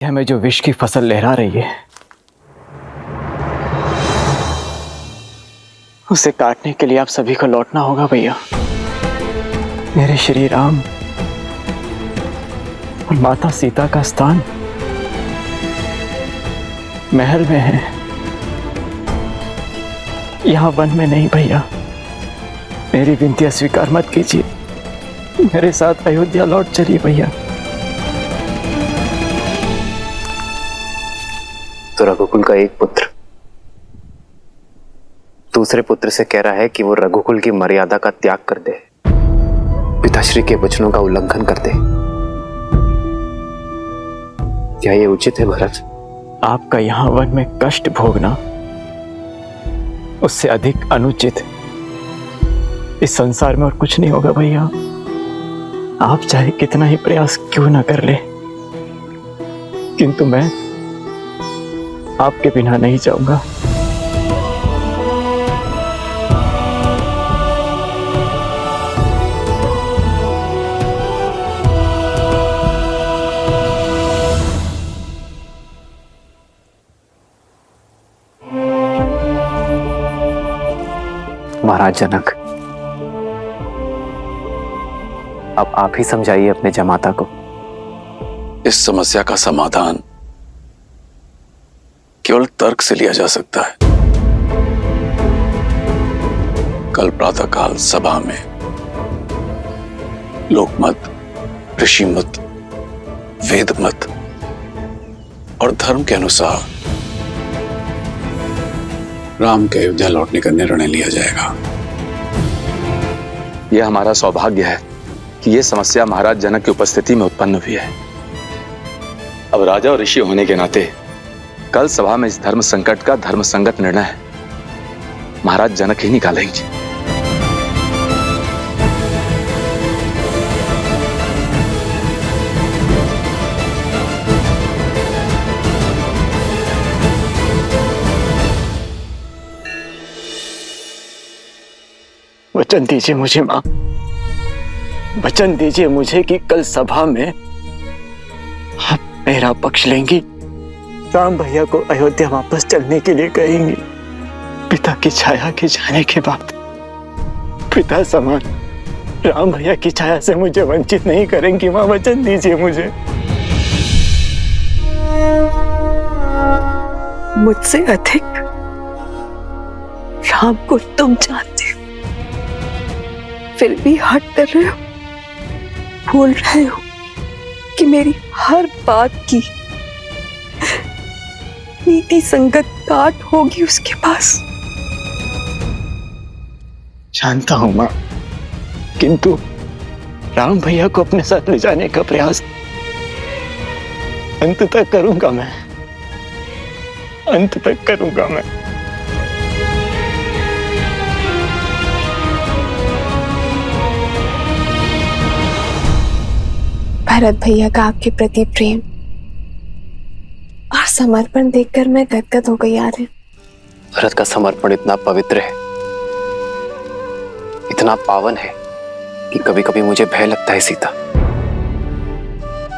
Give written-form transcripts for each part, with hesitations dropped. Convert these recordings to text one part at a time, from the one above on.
हमें जो विष की फसल लहरा रही है उसे काटने के लिए आप सभी को लौटना होगा भैया। मेरे श्री राम और माता सीता का स्थान महल में है, यहाँ वन में नहीं भैया। मेरी विनती अस्वीकार मत कीजिए, मेरे साथ अयोध्या लौट चलिए भैया। तो रघुकुल का एक पुत्र दूसरे पुत्र से कह रहा है कि वो रघुकुल की मर्यादा का त्याग कर दे, पिताश्री के वचनों का उल्लंघन कर दे। क्या ये उचित है भरत? आपका यहाँ वन में कष्ट भोगना उससे अधिक अनुचित इस संसार में और कुछ नहीं होगा भैया। आप चाहे कितना ही प्रयास क्यों ना कर ले, किंतु मैं आपके बिना नहीं जाऊंगा। महाराज जनक, अब आप ही समझाइए अपने जमाता को। इस समस्या का समाधान केवल तर्क से लिया जा सकता है। कल प्रातःकाल सभा में लोकमत, ऋषिमत, वेदमत और धर्म के अनुसार राम के अयोध्या लौटने का निर्णय लिया जाएगा। यह हमारा सौभाग्य है कि यह समस्या महाराज जनक की उपस्थिति में उत्पन्न हुई है। अब राजा और ऋषि होने के नाते कल सभा में इस धर्म संकट का धर्म संगत निर्णय महाराज जनक ही निकालेंगे। वचन दीजिए मुझे मां, वचन दीजिए मुझे कि कल सभा में आप मेरा पक्ष लेंगी, राम भैया को अयोध्या वापस चलने के लिए कहेंगी। पिता की छाया के जाने के बाद पिता समान राम भैया की छाया से मुझे वंचित नहीं करेंगी मां, वचन दीजिए मुझे। मुझसे अधिक राम को तुम जानते हो, फिर भी हट कर रहे हो, भूल रहे हो कि मेरी हर बात की नीति संगत काट होगी उसके पास। जानता हूं मां, किंतु राम भैया को अपने साथ ले जाने का प्रयास अंत तक करूंगा मैं, अंत तक करूंगा मैं। भरत भैया का आपके प्रति प्रेम और समर्पण देखकर मैं गदगद हो गई यार। भरत का समर्पण इतना पवित्र है, इतना पावन है कि कभी कभी मुझे भय लगता है सीता,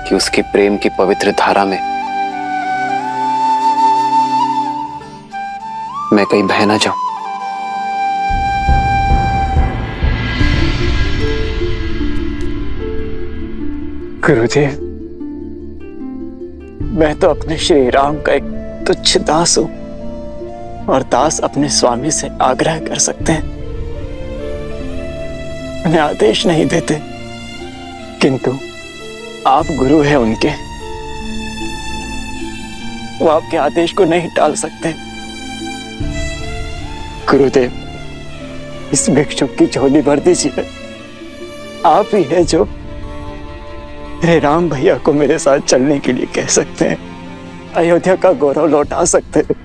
कि उसके प्रेम की पवित्र धारा में मैं कहीं बह ना जाऊं। गुरुदेव, मैं तो अपने श्री राम का एक तुच्छ दास हूं, और दास अपने स्वामी से आग्रह कर सकते हैं, उन्हें आदेश नहीं देते, किंतु आप गुरु हैं उनके, वो आपके आदेश को नहीं टाल सकते। गुरुदेव, इस भिक्षुक की झोली भर दीजिए। आप ही है जो मेरे राम भैया को मेरे साथ चलने के लिए कह सकते हैं, अयोध्या का गौरव लौटा सकते हैं।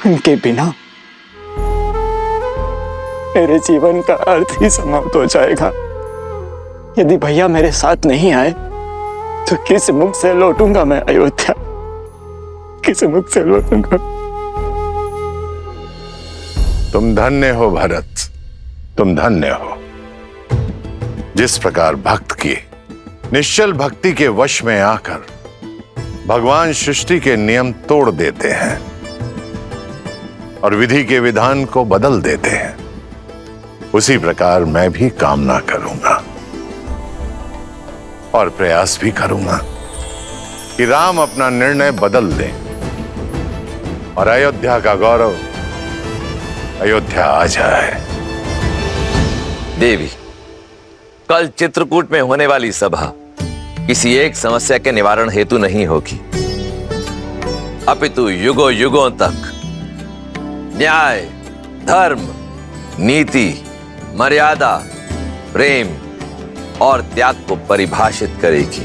उनके बिना मेरे जीवन का अर्थ ही समाप्त हो जाएगा। यदि भैया मेरे साथ नहीं आए तो किस मुख से लौटूंगा मैं अयोध्या, किस मुख से लौटूंगा? तुम धन्य हो भरत, तुम धन्य हो। जिस प्रकार भक्त की निश्चल भक्ति के वश में आकर भगवान सृष्टि के नियम तोड़ देते हैं और विधि के विधान को बदल देते हैं, उसी प्रकार मैं भी कामना करूंगा और प्रयास भी करूंगा कि राम अपना निर्णय बदल दें और अयोध्या का गौरव अयोध्या आ जाए। देवी, कल चित्रकूट में होने वाली सभा किसी एक समस्या के निवारण हेतु नहीं होगी, अपितु युगों युगों तक न्याय, धर्म, नीति, मर्यादा, प्रेम और त्याग को परिभाषित करेगी,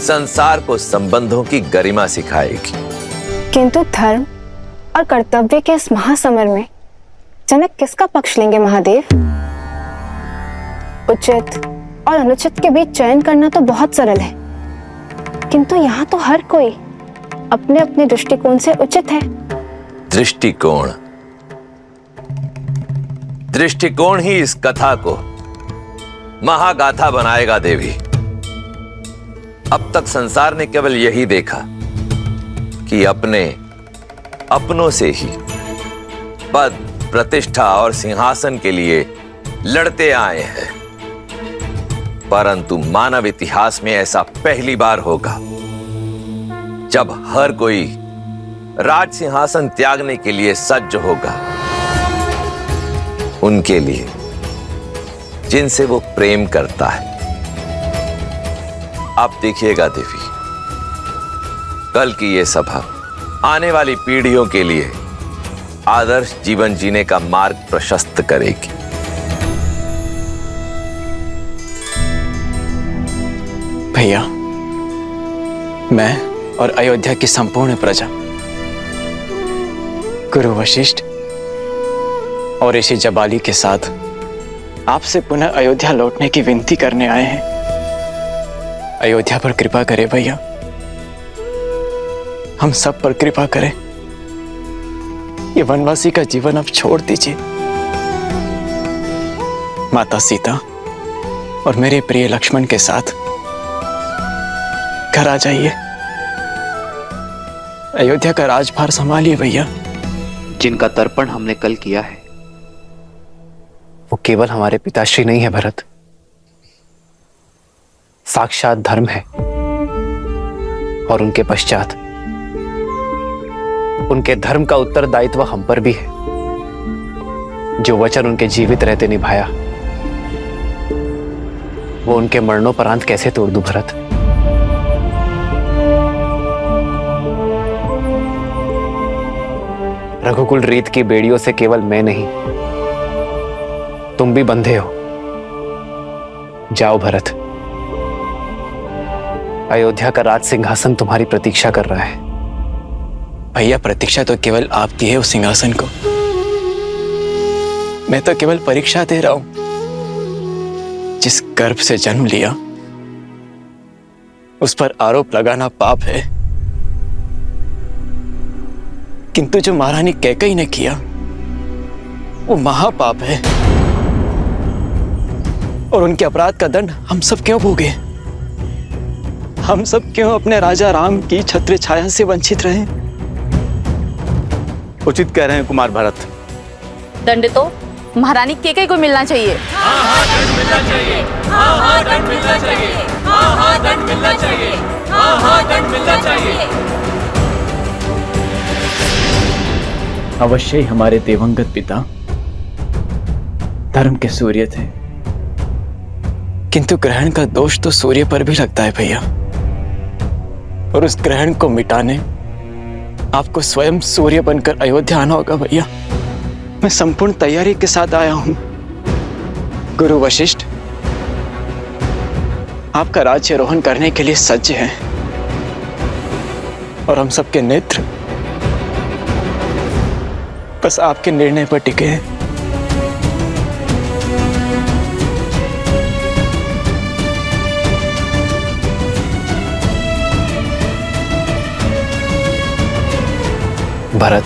संसार को संबंधों की गरिमा सिखाएगी। किंतु धर्म और कर्तव्य के इस महासमर में जनक किसका पक्ष लेंगे महादेव? उचित और अनुचित के बीच चयन करना तो बहुत सरल है, किंतु यहाँ तो हर कोई अपने अपने दृष्टिकोण से उचित है। दृष्टिकोण ही इस कथा को महागाथा बनाएगा देवी। अब तक संसार ने केवल यही देखा कि अपनों से ही पद, प्रतिष्ठा और सिंहासन के लिए लड़ते आए हैं, परंतु मानव इतिहास में ऐसा पहली बार होगा जब हर कोई राज सिंहासन त्यागने के लिए सज्ज होगा, उनके लिए जिनसे वो प्रेम करता है। आप देखिएगा देवी, कल की ये सभा आने वाली पीढ़ियों के लिए आदर्श जीवन जीने का मार्ग प्रशस्त करेगी। भैया, मैं और अयोध्या की संपूर्ण प्रजा गुरु वशिष्ठ और ऋषि जबाली के साथ आपसे पुनः अयोध्या लौटने की विनती करने आए हैं। अयोध्या पर कृपा करें भैया, हम सब पर कृपा करें। ये वनवासी का जीवन अब छोड़ दीजिए। माता सीता और मेरे प्रिय लक्ष्मण के साथ घर आ जाइए। अयोध्या का राजभार संभालिए भैया। जिनका तर्पण हमने कल किया है वो केवल हमारे पिताश्री नहीं है भरत, साक्षात धर्म है। और उनके पश्चात उनके धर्म का उत्तरदायित्व हम पर भी है। जो वचन उनके जीवित रहते निभाया वो उनके मरणोपरांत कैसे तोड़ दूं भरत? रघुकुल रीत की बेड़ियों से केवल मैं नहीं, तुम भी बंधे हो। जाओ भरत, अयोध्या का राज सिंहासन तुम्हारी प्रतीक्षा कर रहा है। भैया, प्रतीक्षा तो केवल आपकी है उस सिंहासन को। मैं तो केवल परीक्षा दे रहा हूं। जिस गर्भ से जन्म लिया उस पर आरोप लगाना पाप है, किंतु जो महारानी कैकेयी ने किया वो महापाप है। और उनके अपराध का दंड हम सब क्यों भोगे? हम सब क्यों अपने राजा राम की छत्र छाया से वंचित रहे? उचित कह रहे हैं कुमार भरत। दंड तो महारानी कैकेयी को मिलना चाहिए। दंड मिलना चाहिए। दंड मिलना चाहिए। दंड मिलना चाहिए। दंड मिलना चाहिए। अवश्य ही हमारे दिवंगत पिता धर्म के सूर्य थे, किंतु ग्रहण का दोष तो सूर्य पर भी लगता है भैया। और उस ग्रहण को मिटाने आपको स्वयं सूर्य बनकर अयोध्या आना होगा भैया। मैं संपूर्ण तैयारी के साथ आया हूं। गुरु वशिष्ठ आपका राज्यारोहण करने के लिए सज्ज हैं और हम सबके नेत्र बस आपके निर्णय पर टिके हैं। भरत,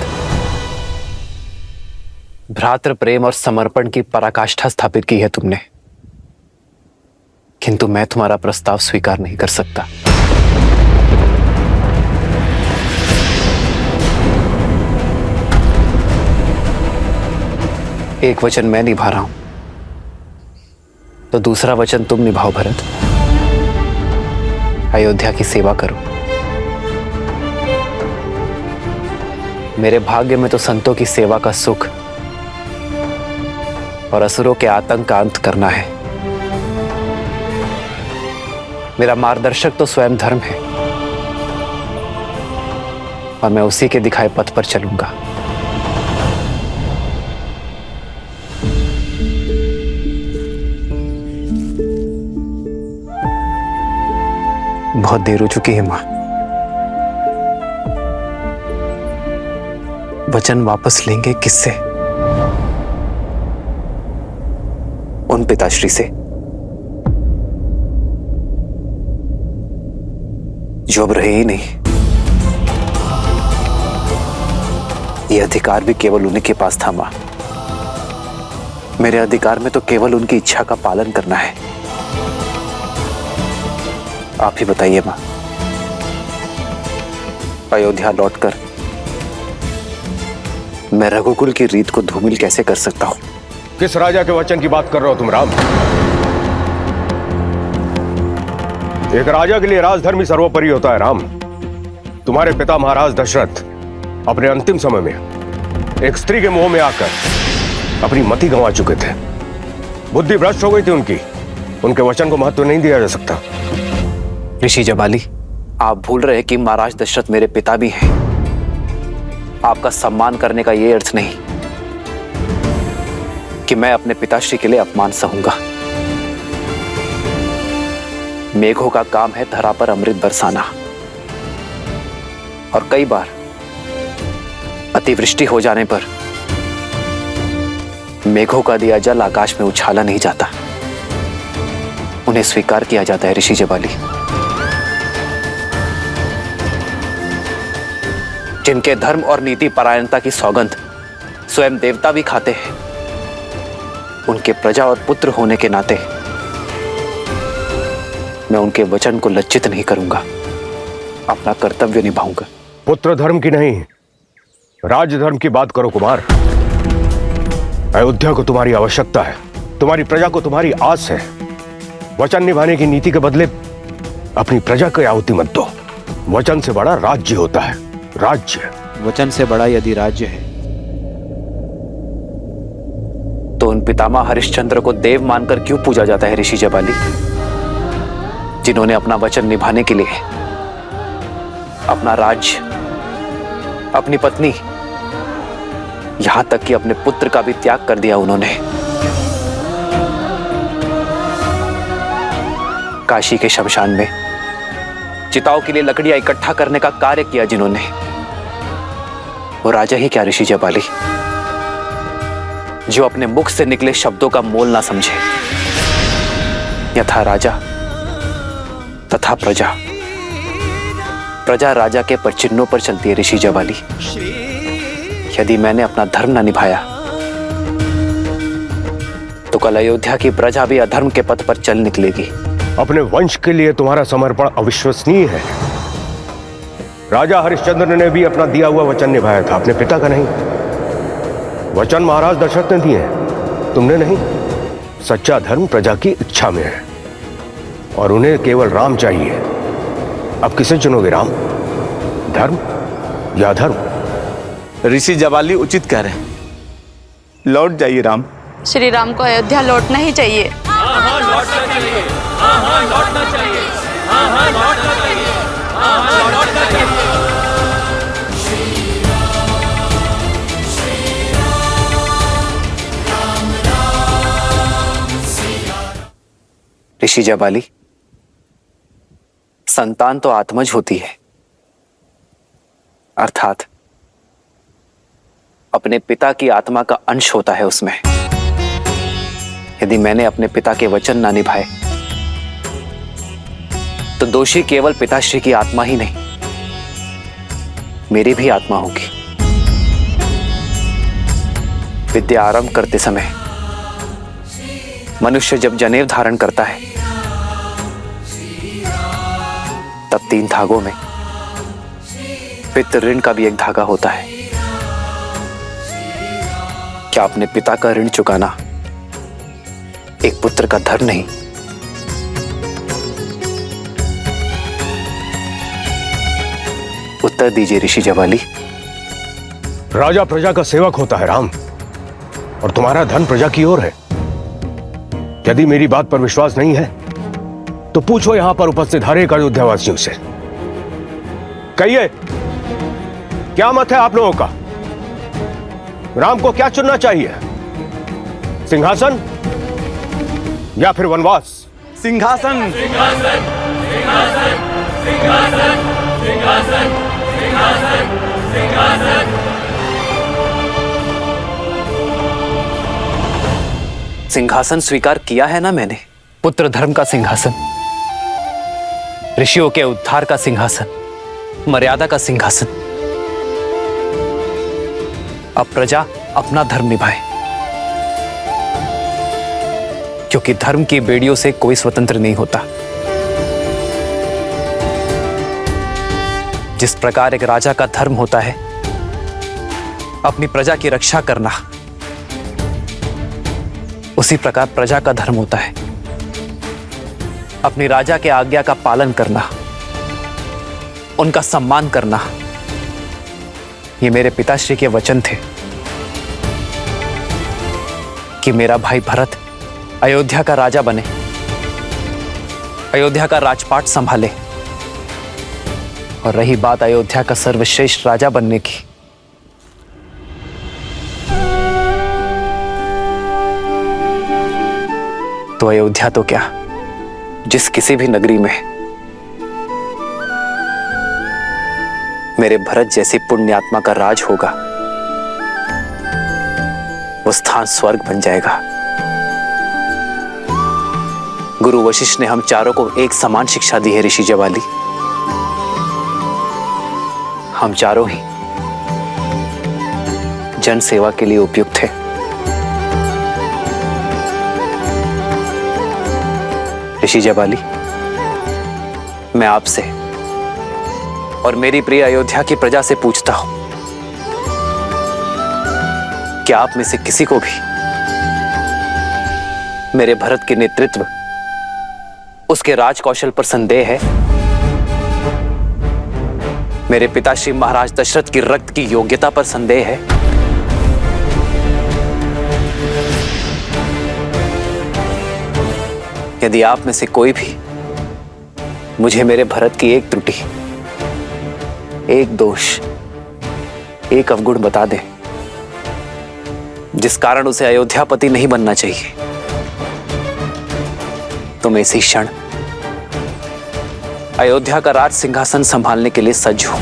भ्रातृ प्रेम और समर्पण की पराकाष्ठा स्थापित की है तुमने, किंतु मैं तुम्हारा प्रस्ताव स्वीकार नहीं कर सकता। एक वचन मैं निभा रहा हूं तो दूसरा वचन तुम निभाओ भरत। अयोध्या की सेवा करो। मेरे भाग्य में तो संतों की सेवा का सुख और असुरों के आतंक का अंत करना है। मेरा मार्गदर्शक तो स्वयं धर्म है और मैं उसी के दिखाए पथ पर चलूंगा। बहुत देर हो चुकी है मां। वचन वापस लेंगे किससे? उन पिताश्री से जो अब रहे ही नहीं। ये अधिकार भी केवल उन्हीं के पास था मां। मेरे अधिकार में तो केवल उनकी इच्छा का पालन करना है। आप ही बताइए मां, अयोध्या लौटकर मैं रघुकुल की रीत को धूमिल कैसे कर सकता हूं? किस राजा के वचन की बात कर रहे हो तुम राम? एक राजा के लिए राजधर्म ही सर्वोपरि होता है राम। तुम्हारे पिता महाराज दशरथ अपने अंतिम समय में एक स्त्री के मोह में आकर अपनी मति गंवा चुके थे। बुद्धि भ्रष्ट हो गई थी उनकी। उनके वचन को महत्व नहीं दिया जा सकता। ऋषि जबाली, आप भूल रहे कि महाराज दशरथ मेरे पिता भी हैं। आपका सम्मान करने का यह अर्थ नहीं कि मैं अपने पिताश्री के लिए अपमान सहूंगा। मेघों का काम है धरा पर अमृत बरसाना, और कई बार अतिवृष्टि हो जाने पर मेघों का दिया जल आकाश में उछाला नहीं जाता, उन्हें स्वीकार किया जाता है। ऋषि जबाली, जिनके धर्म और नीति परायणता की सौगंध स्वयं देवता भी खाते हैं, उनके प्रजा और पुत्र होने के नाते मैं उनके वचन को लज्जित नहीं करूंगा, अपना कर्तव्य निभाऊंगा। पुत्र धर्म की नहीं, राज धर्म की बात करो कुमार। अयोध्या को तुम्हारी आवश्यकता है, तुम्हारी प्रजा को तुम्हारी आस है। वचन निभाने की नीति के बदले अपनी प्रजा को आहुति मत दो। वचन से बड़ा राज्य होता है। राज्य, वचन से बड़ा यदि राज्य है तो उन पितामह हरिश्चंद्र को देव मानकर क्यों पूजा जाता है ऋषि जबाली, जिन्होंने अपना वचन निभाने के लिए अपना राज्य, अपनी पत्नी, यहां तक कि अपने पुत्र का भी त्याग कर दिया। उन्होंने काशी के शमशान में चिताओं के लिए लकड़ियां इकट्ठा करने का कार्य किया जिन्होंने, वो राजा ही क्या ऋषि जबाली, जो अपने मुख से निकले शब्दों का मोल ना समझे। यथा राजा तथा प्रजा, प्रजा राजा के परचिन्हों पर चलती है ऋषि जबाली। यदि मैंने अपना धर्म ना निभाया तो कल अयोध्या की प्रजा भी अधर्म के पथ पर चल निकलेगी। अपने वंश के लिए तुम्हारा समर्पण अविश्वसनीय है। राजा हरिश्चंद्र ने भी अपना दिया हुआ वचन निभाया था, अपने पिता का नहीं। वचन महाराज दशरथ ने दिए हैं, तुमने नहीं। सच्चा धर्म प्रजा की इच्छा में है और उन्हें केवल राम चाहिए। अब किसे चुनोगे, राम, धर्म या धर्म? ऋषि जबाली उचित कह रहे हैं, लौट जाइए राम। श्री राम को अयोध्या लौटना ही चाहिए। हाँ हाँ लौटना चाहिए, हाँ हाँ लौटना चाहिए, हाँ हाँ लौटना चाहिए, हाँ हाँ लौटना चाहिए। ऋषि जबाली, संतान तो आत्मज होती है, अर्थात अपने पिता की आत्मा का अंश होता है उसमें। यदि मैंने अपने पिता के वचन ना निभाए तो दोषी केवल पिताश्री की आत्मा ही नहीं, मेरी भी आत्मा होगी। विद्या आरंभ करते समय मनुष्य जब जनेऊ धारण करता है तब 3 धागों में पितृ ऋण का भी एक धागा होता है। क्या अपने पिता का ऋण चुकाना एक पुत्र का धर्म नहीं? उत्तर दीजिए ऋषि जवाली। राजा प्रजा का सेवक होता है राम, और तुम्हारा धन प्रजा की ओर है। यदि मेरी बात पर विश्वास नहीं है तो पूछो यहां पर उपस्थित हर एक अयोध्यावासियों से। कहिए, क्या मत है आप लोगों का? राम को क्या चुनना चाहिए, सिंहासन या फिर वनवास? सिंहासन। सिंहासन सिंहासन सिंहासन सिंहासन सिंहासन सिंहासन। सिंहासन स्वीकार किया है ना मैंने, पुत्र धर्म का सिंहासन, ऋषियों के उद्धार का सिंहासन, मर्यादा का सिंहासन। अब प्रजा अपना धर्म निभाए, क्योंकि धर्म की बेड़ियों से कोई स्वतंत्र नहीं होता। जिस प्रकार एक राजा का धर्म होता है अपनी प्रजा की रक्षा करना, उसी प्रकार प्रजा का धर्म होता है अपनी राजा के आज्ञा का पालन करना, उनका सम्मान करना। ये मेरे पिताश्री के वचन थे कि मेरा भाई भरत अयोध्या का राजा बने, अयोध्या का राजपाट संभाले। और रही बात अयोध्या का सर्वश्रेष्ठ राजा बनने की, तो अयोध्या तो क्या, जिस किसी भी नगरी में मेरे भरत जैसी पुण्यात्मा का राज होगा, वो स्थान स्वर्ग बन जाएगा। गुरु वशिष्ठ ने हम चारों को एक समान शिक्षा दी है ऋषि जवाली। हम चारों ही जन सेवा के लिए उपयुक्त हैं। ऋषि जवाली, मैं आपसे और मेरी प्रिय अयोध्या की प्रजा से पूछता हूं, क्या आप में से किसी को भी मेरे भरत के नेतृत्व, उसके राज कौशल पर संदेह है? मेरे पिताश्री महाराज दशरथ की रक्त की योग्यता पर संदेह है? यदि आप में से कोई भी मुझे मेरे भरत की एक त्रुटि, एक दोष, एक अवगुण बता दे जिस कारण उसे अयोध्यापति नहीं बनना चाहिए, तो मैं इसी क्षण अयोध्या का राज सिंहासन संभालने के लिए सज्ज हूं।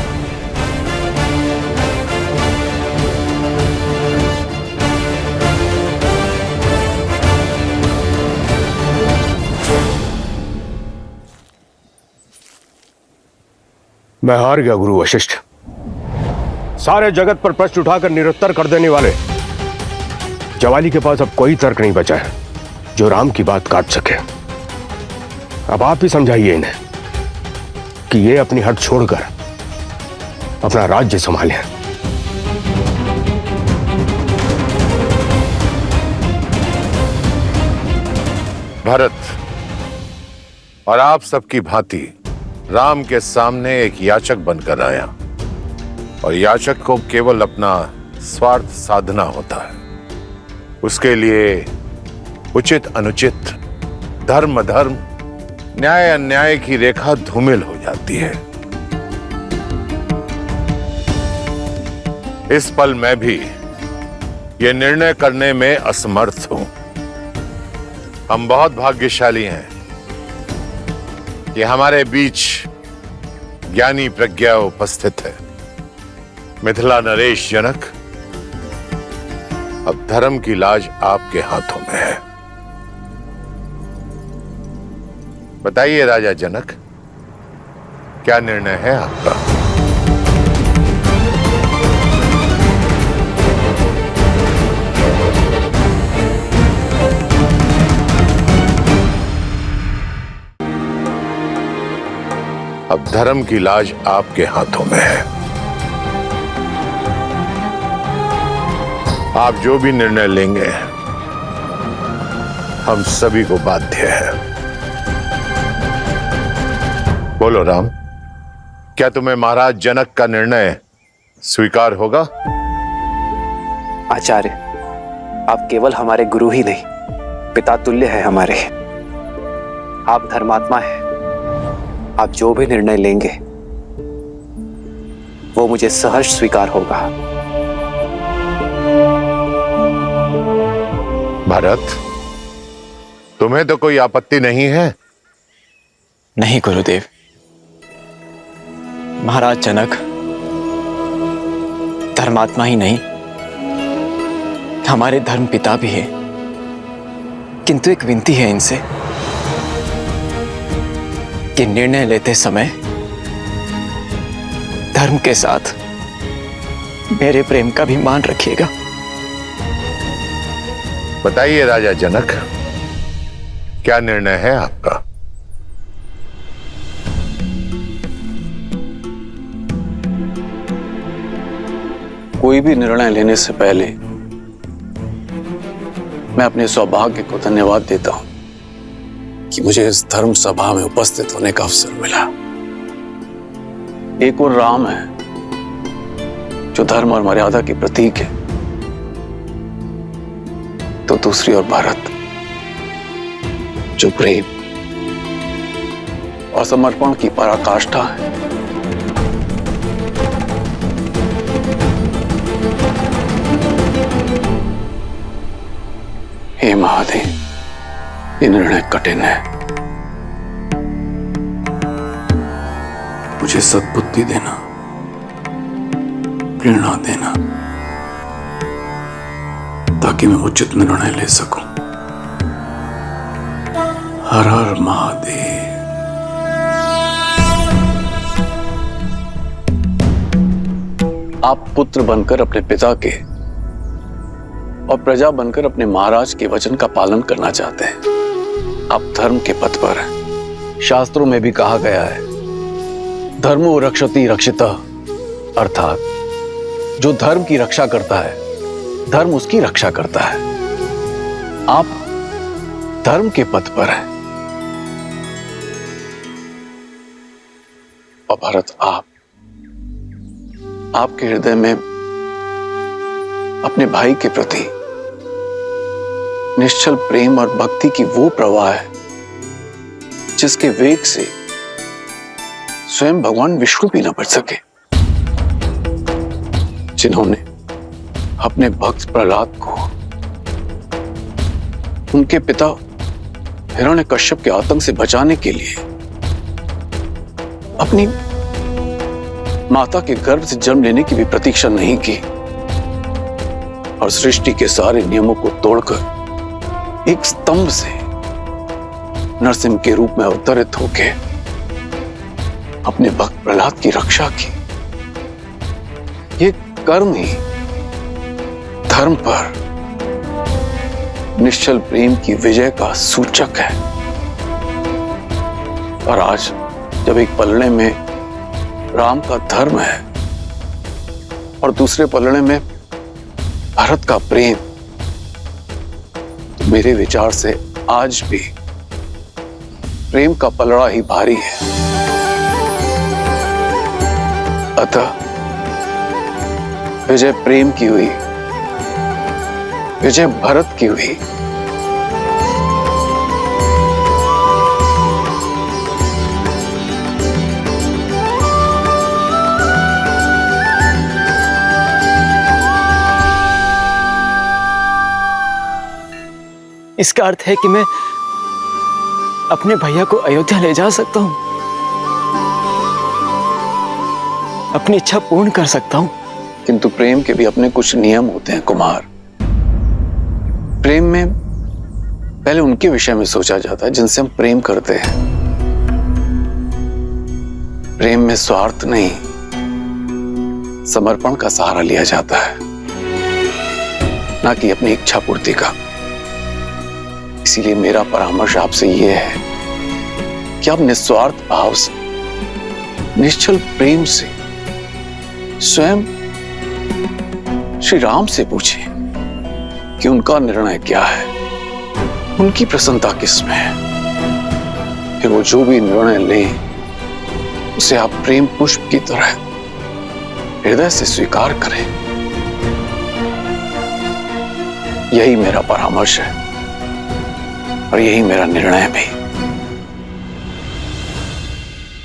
मैं हार गया गुरु वशिष्ठ। सारे जगत पर प्रश्न उठाकर निरुत्तर कर देने वाले जवाली के पास अब कोई तर्क नहीं बचा है जो राम की बात काट सके। अब आप ही समझाइए इन्हें कि ये अपनी हट छोड़कर अपना राज्य संभालें। भरत और आप सबकी भांति राम के सामने एक याचक बनकर आया, और याचक को केवल अपना स्वार्थ साधना होता है। उसके लिए उचित अनुचित, धर्म अधर्म, न्याय अन्याय की रेखा धूमिल हो जाती है। इस पल मैं भी ये निर्णय करने में असमर्थ हूं। हम बहुत भाग्यशाली हैं कि हमारे बीच ज्ञानी प्रज्ञा उपस्थित है। मिथिला नरेश जनक, अब धर्म की लाज आपके हाथों में है। बताइए राजा जनक, क्या निर्णय है आपका? अब धर्म की लाज आपके हाथों में है। आप जो भी निर्णय लेंगे हम सभी को बाध्य है। बोलो राम, क्या तुम्हें महाराज जनक का निर्णय स्वीकार होगा? आचार्य, आप केवल हमारे गुरु ही नहीं, पिता तुल्य है हमारे। आप धर्मात्मा हैं। आप जो भी निर्णय लेंगे वो मुझे सहर्ष स्वीकार होगा। भरत, तुम्हें तो कोई आपत्ति नहीं है? नहीं गुरुदेव, महाराज जनक धर्मात्मा ही नहीं, हमारे धर्म पिता भी है। किंतु एक विनती है इनसे कि निर्णय लेते समय धर्म के साथ मेरे प्रेम का भी मान रखिएगा। बताइए राजा जनक, क्या निर्णय है आपका? कोई भी निर्णय लेने से पहले मैं अपने सौभाग्य को धन्यवाद देता हूं कि मुझे इस धर्म सभा में उपस्थित होने का अवसर मिला। एक और राम है जो धर्म और मर्यादा की प्रतीक है, तो दूसरी ओर भरत जो प्रेम और समर्पण की पराकाष्ठा है। हे महादेव, ये निर्णय कठिन है। मुझे सद्बुद्धि देना, प्रेरणा देना, ताकि मैं उचित निर्णय ले सकूं। हर हर महादेव। आप पुत्र बनकर अपने पिता के और प्रजा बनकर अपने महाराज के वचन का पालन करना चाहते हैं। आप धर्म के पथ पर हैं। शास्त्रों में भी कहा गया है, धर्मो रक्षति रक्षितः, अर्थात जो धर्म की रक्षा करता है धर्म उसकी रक्षा करता है। आप धर्म के पथ पर हैं। और भरत, आपके हृदय में अपने भाई के प्रति निश्चल प्रेम और भक्ति की वो प्रवाह है जिसके वेग से स्वयं भगवान विष्णु भी न बच सके, जिन्होंने अपने भक्त प्रहलाद को उनके पिता हिरण्यकश्यप के आतंक से बचाने के लिए अपनी माता के गर्भ से जन्म लेने की भी प्रतीक्षा नहीं की और सृष्टि के सारे नियमों को तोड़कर एक स्तंभ से नरसिंह के रूप में अवतरित होके अपने भक्त प्रहलाद की रक्षा की। ये कर्म ही धर्म पर निश्चल प्रेम की विजय का सूचक है। और आज जब एक पलड़े में राम का धर्म है और दूसरे पलड़े में भरत का प्रेम, तो मेरे विचार से आज भी प्रेम का पलड़ा ही भारी है। अतः विजय प्रेम की हुई, विजय भरत की हुई। इसका अर्थ है कि मैं अपने भैया को अयोध्या ले जा सकता हूं, अपनी इच्छा पूर्ण कर सकता हूं। किंतु प्रेम के भी अपने कुछ नियम होते हैं कुमार। प्रेम में पहले उनके विषय में सोचा जाता है जिनसे हम प्रेम करते हैं। प्रेम में स्वार्थ नहीं, समर्पण का सहारा लिया जाता है, ना कि अपनी इच्छा पूर्ति का। इसीलिए मेरा परामर्श आपसे यह है कि आप निस्वार्थ भाव से, निश्चल प्रेम से स्वयं श्री राम से पूछें कि उनका निर्णय क्या है, उनकी प्रसन्नता किसमें है। फिर वो जो भी निर्णय लें उसे आप प्रेम पुष्प की तरह हृदय से स्वीकार करें। यही मेरा परामर्श है और यही मेरा निर्णय भी।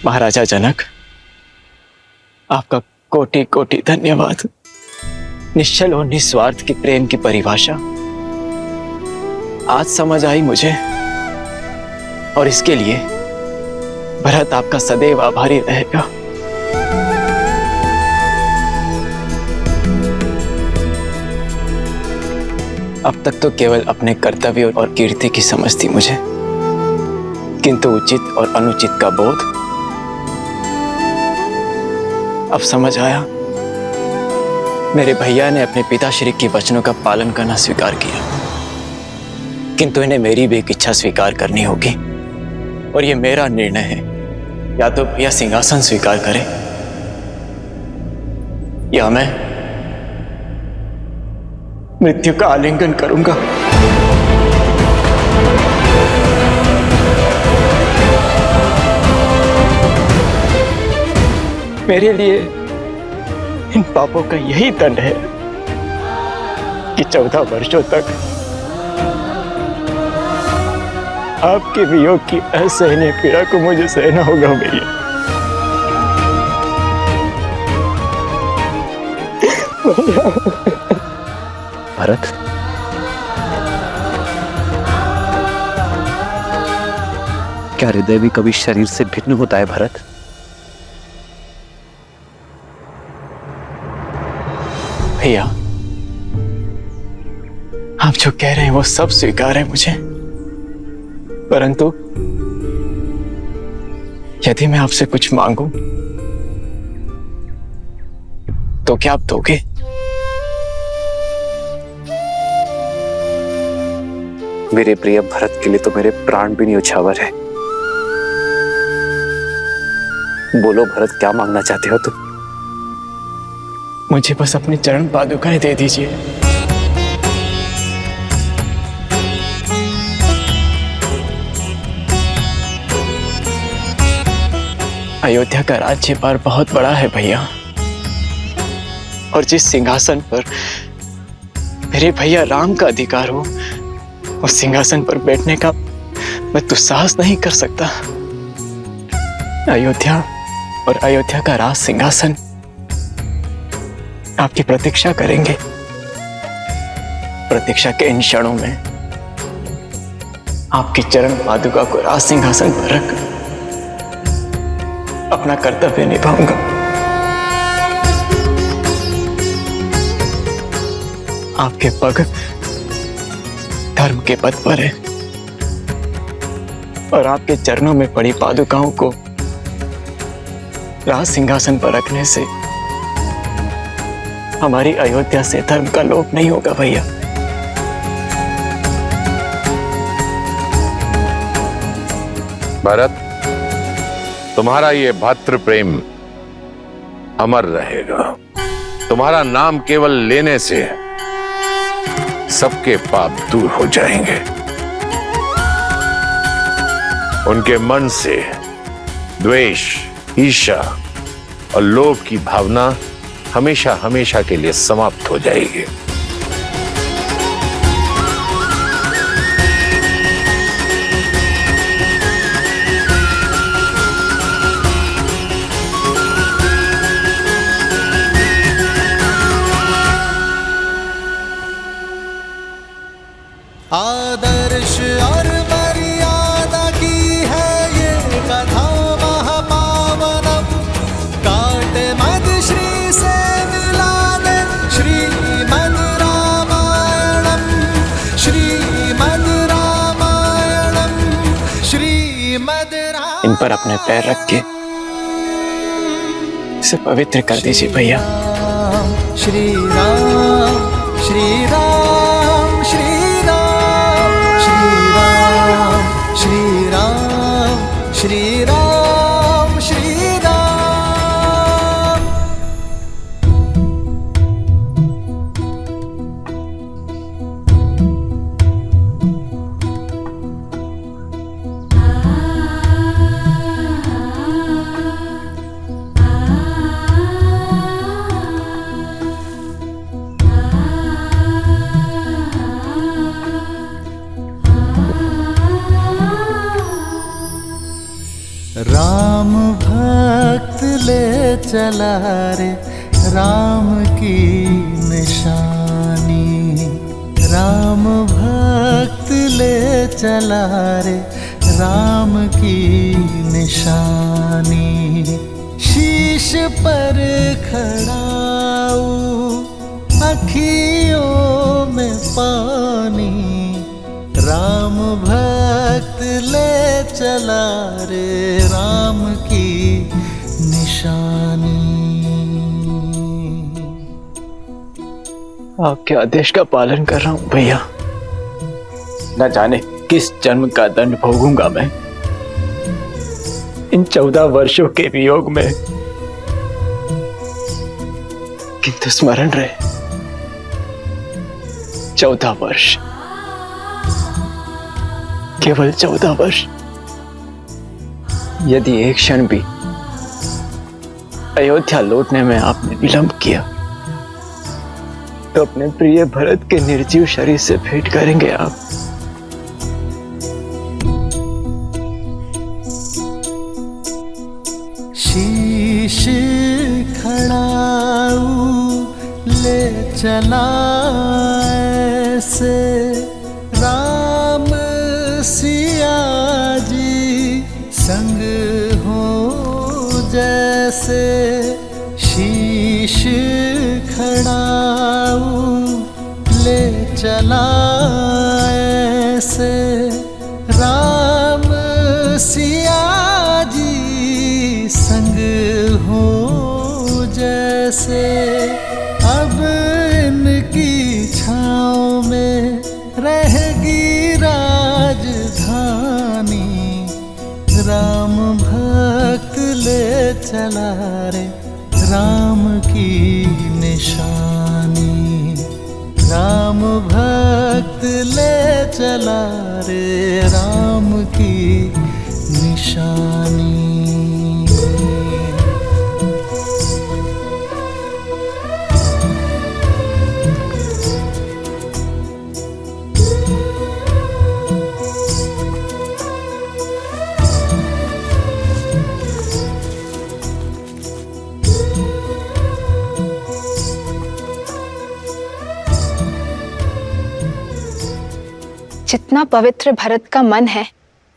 महाराजा जनक, आपका कोटि कोटि धन्यवाद। निश्चल और निस्वार्थ की प्रेम की परिभाषा आज समझ आई मुझे, और इसके लिए भरत आपका सदैव आभारी रहेगा। अब तक तो केवल अपने कर्तव्य और कीर्ति की समझ थी मुझे, किंतु उचित और अनुचित का बोध अब समझ आया। मेरे भैया ने अपने पिताश्री के वचनों का पालन करना स्वीकार किया, किंतु इन्हें मेरी भी एक इच्छा स्वीकार करनी होगी, और ये मेरा निर्णय है। या तो भैया सिंहासन स्वीकार करें या मैं मृत्यु का आलिंगन करूंगा। मेरे लिए इन पापों का यही दंड है कि 14 वर्षों तक आपके वियोग की असहनीय पीड़ा को मुझे सहना होगा भैया। भरत, क्या हृदय भी कभी शरीर से भिन्न होता है भरत? भैया, आप जो कह रहे हैं वो सब स्वीकार है मुझे, परंतु यदि मैं आपसे कुछ मांगूं तो क्या आप दोगे? मेरे प्रिय भरत के लिए तो मेरे प्राण भी न्यौछावर है। बोलो भरत, क्या मांगना चाहते हो तुम? मुझे बस अपनी चरण पादुकाएं दे दीजिए। अयोध्या का राज्यभार बहुत बड़ा है भैया, और जिस सिंहासन पर मेरे भैया राम का अधिकार हो, उस सिंहासन पर बैठने का मैं दुस्साहस नहीं कर सकता। अयोध्या और अयोध्या का राज सिंहासन आपकी प्रतीक्षा करेंगे। प्रतीक्षा के इन क्षणों में आपकी चरण पादुका को राज सिंहासन पर रख अपना कर्तव्य निभाऊंगा। आपके पग धर्म के पथ पर है, और आपके चरणों में पड़ी पादुकाओं को राज सिंहासन पर रखने से हमारी अयोध्या से धर्म का लोप नहीं होगा भैया। भरत, तुम्हारा ये भातृ प्रेम अमर रहेगा। तुम्हारा नाम केवल लेने से सबके पाप दूर हो जाएंगे। उनके मन से द्वेष, ईर्ष्या और लोभ की भावना हमेशा हमेशा के लिए समाप्त हो जाएगी। आदर्श और मर्यादा की है ये कथा महापावनम। काट मद श्री से मिला दे श्रीमद् रामायणम, श्रीमद् रामायणम, श्रीमद् रामायणम। इन पर अपने पैर रख के इसे पवित्र कर दीजिए भैया। श्री राम, श्री राम, श्री श्री राम, श्री राम, श्री राम। चला रे राम की निशानी, राम भक्त ले चला रे राम की निशानी। शीश पर खड़ाऊ अखियों में पानी, राम भक्त ले चला रे राम की निशानी। आपके आदेश का पालन कर रहा हूं भैया। न जाने किस जन्म का दंड भोगूंगा मैं इन 14 वर्षों के वियोग में, किंतु स्मरण रहे 14 वर्ष, केवल 14 वर्ष। यदि एक क्षण भी अयोध्या लौटने में आपने विलंब किया तो अपने प्रिय भरत के निर्जीव शरीर से भेंट करेंगे आप। शीश खड़ाऊ ले चला ऐसे राम सिया जी संग हो जैसे। शीश खड़ाऊ ले चला ऐसे राम सिया जी संग हो जैसे। अब इनकी छाँव में रहेगी राजधानी, राम भक्त ले चला रे राम की निशानी, राम भक्त ले चला रे राम की निशानी। जितना पवित्र भरत का मन है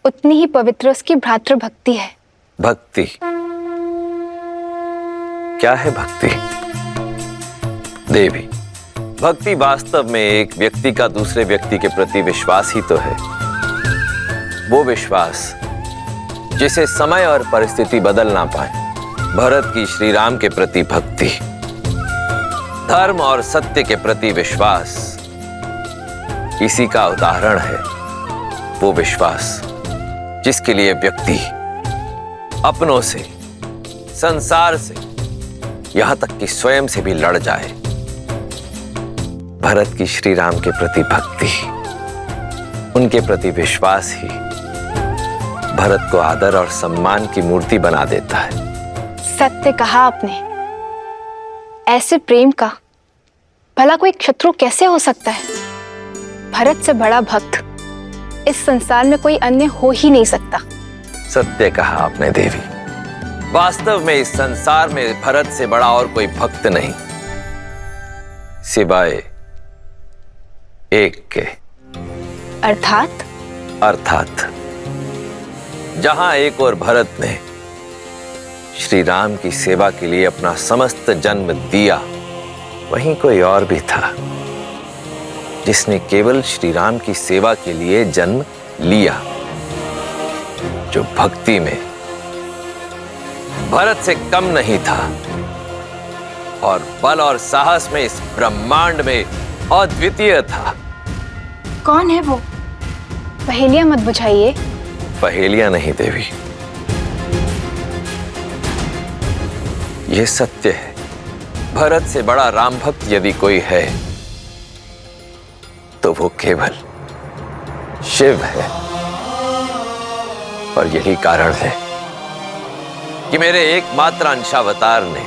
उतनी ही पवित्र उसकी भ्रातृ भक्ति है। भक्ति क्या है? भक्ति देवी, भक्ति वास्तव में एक व्यक्ति का दूसरे व्यक्ति के प्रति विश्वास ही तो है। वो विश्वास जिसे समय और परिस्थिति बदल ना पाए। भरत की श्री राम के प्रति भक्ति, धर्म और सत्य के प्रति विश्वास, इसी का उदाहरण है वो विश्वास जिसके लिए व्यक्ति अपनों से, संसार से, यहां तक कि स्वयं से भी लड़ जाए। भरत की श्री राम के प्रति भक्ति, उनके प्रति विश्वास ही भरत को आदर और सम्मान की मूर्ति बना देता है। सत्य कहा आपने। ऐसे प्रेम का भला कोई शत्रु कैसे हो सकता है? भरत से बड़ा भक्त इस संसार में कोई अन्य हो ही नहीं सकता। सत्य कहा आपने देवी। वास्तव में इस संसार में भरत से बड़ा और कोई भक्त नहीं सिवाय एक के। अर्थात जहां एक और भरत ने श्री राम की सेवा के लिए अपना समस्त जन्म दिया, वहीं कोई और भी था जिसने केवल श्री राम की सेवा के लिए जन्म लिया, जो भक्ति में भरत से कम नहीं था और बल और साहस में इस ब्रह्मांड में अद्वितीय था। कौन है वो? पहेलियां मत बुझाइए। पहेलियां नहीं देवी, यह सत्य है। भरत से बड़ा राम भक्त यदि कोई है तो वो केवल शिव है। और यही कारण है कि मेरे एकमात्र अंशावतार ने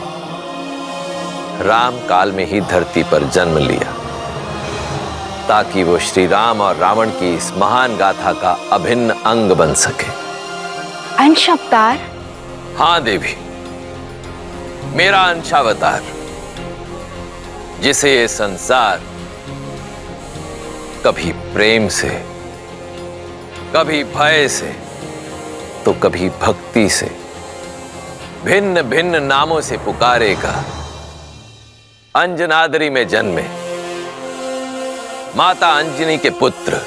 राम काल में ही धरती पर जन्म लिया, ताकि वो श्री राम और रावण की इस महान गाथा का अभिन्न अंग बन सके। अंश अवतार? हाँ देवी, मेरा अंशावतार, जिसे ये संसार कभी प्रेम से, कभी भय से, तो कभी भक्ति से, भिन्न भिन्न नामों से पुकारेगा। अंजनाद्री में जन्मे माता अंजनी के पुत्र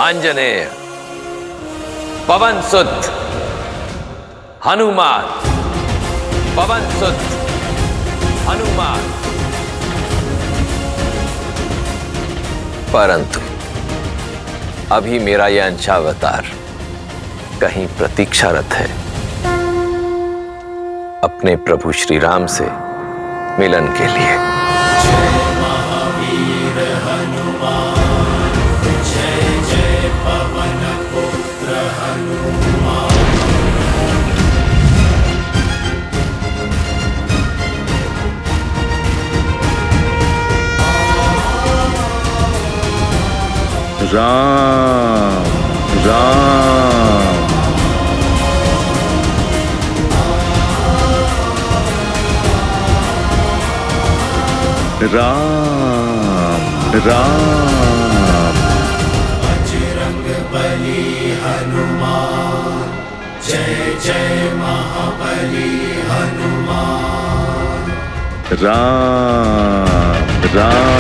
अंजनेय, पवन सुत हनुमान, पवन सुत हनुमान। परंतु अभी मेरा यह अंशावतार कहीं प्रतीक्षारत है अपने प्रभु श्री राम से मिलन के लिए। जय महावीर हनुमान, जय जय पवन पुत्र हनुमान। राम राम राम राम। बजरंग बली हनुमान, जय जय महाबली हनुमान। राम राम।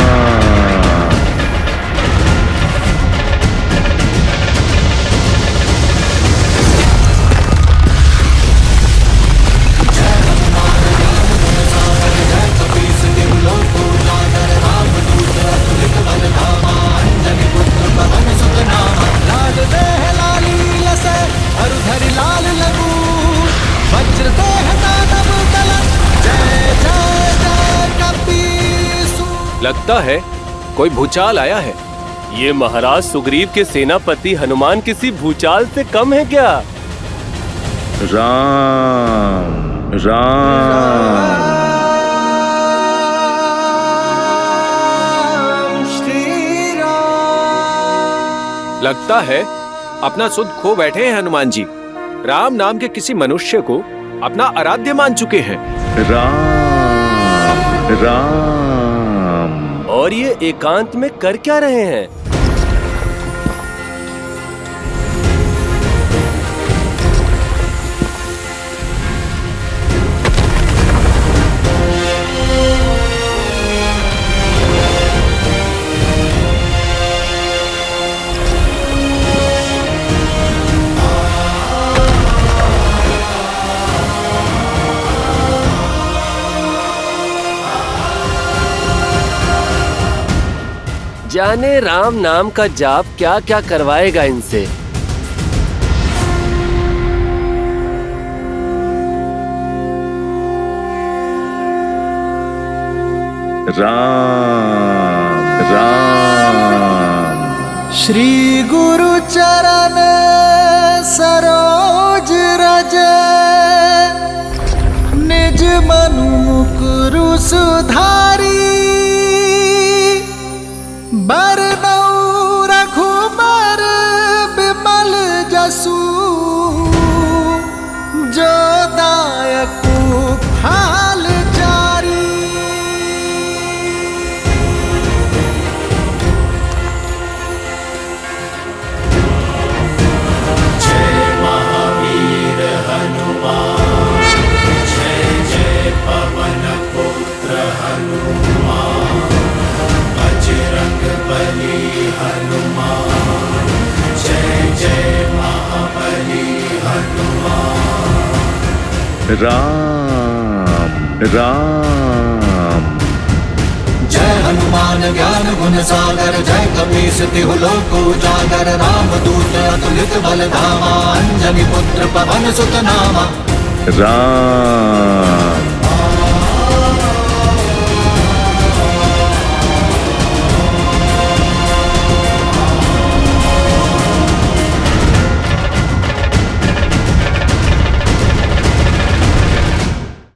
लगता है कोई भूचाल आया है। ये महाराज सुग्रीव के सेनापति हनुमान किसी भूचाल से कम है क्या? राम राम। लगता है अपना सुध खो बैठे हैं हनुमान जी। राम नाम के किसी मनुष्य को अपना आराध्य मान चुके हैं। राम राम। और ये एकांत में कर क्या रहे हैं? जाने राम नाम का जाप क्या क्या करवाएगा इनसे। राम राम। श्री गुरु चरण सरोज रज, निज मनु मुकुरु सुधारी। बरनउँ रघुबर बिमल जसु, जो दायकु फल चारी। जय महावीर हनुमान, जय जय पवन पुत्र हनुमान। बजरंग बली हनुमान, जय जय महाबली हनुमान। राम राम। जय हनुमान ज्ञान गुण सागर, जय कपीस तिहु लोक उजागर। राम दूत अतुलित बल धामा, अंजनी पुत्र पवन सुत नामा। राम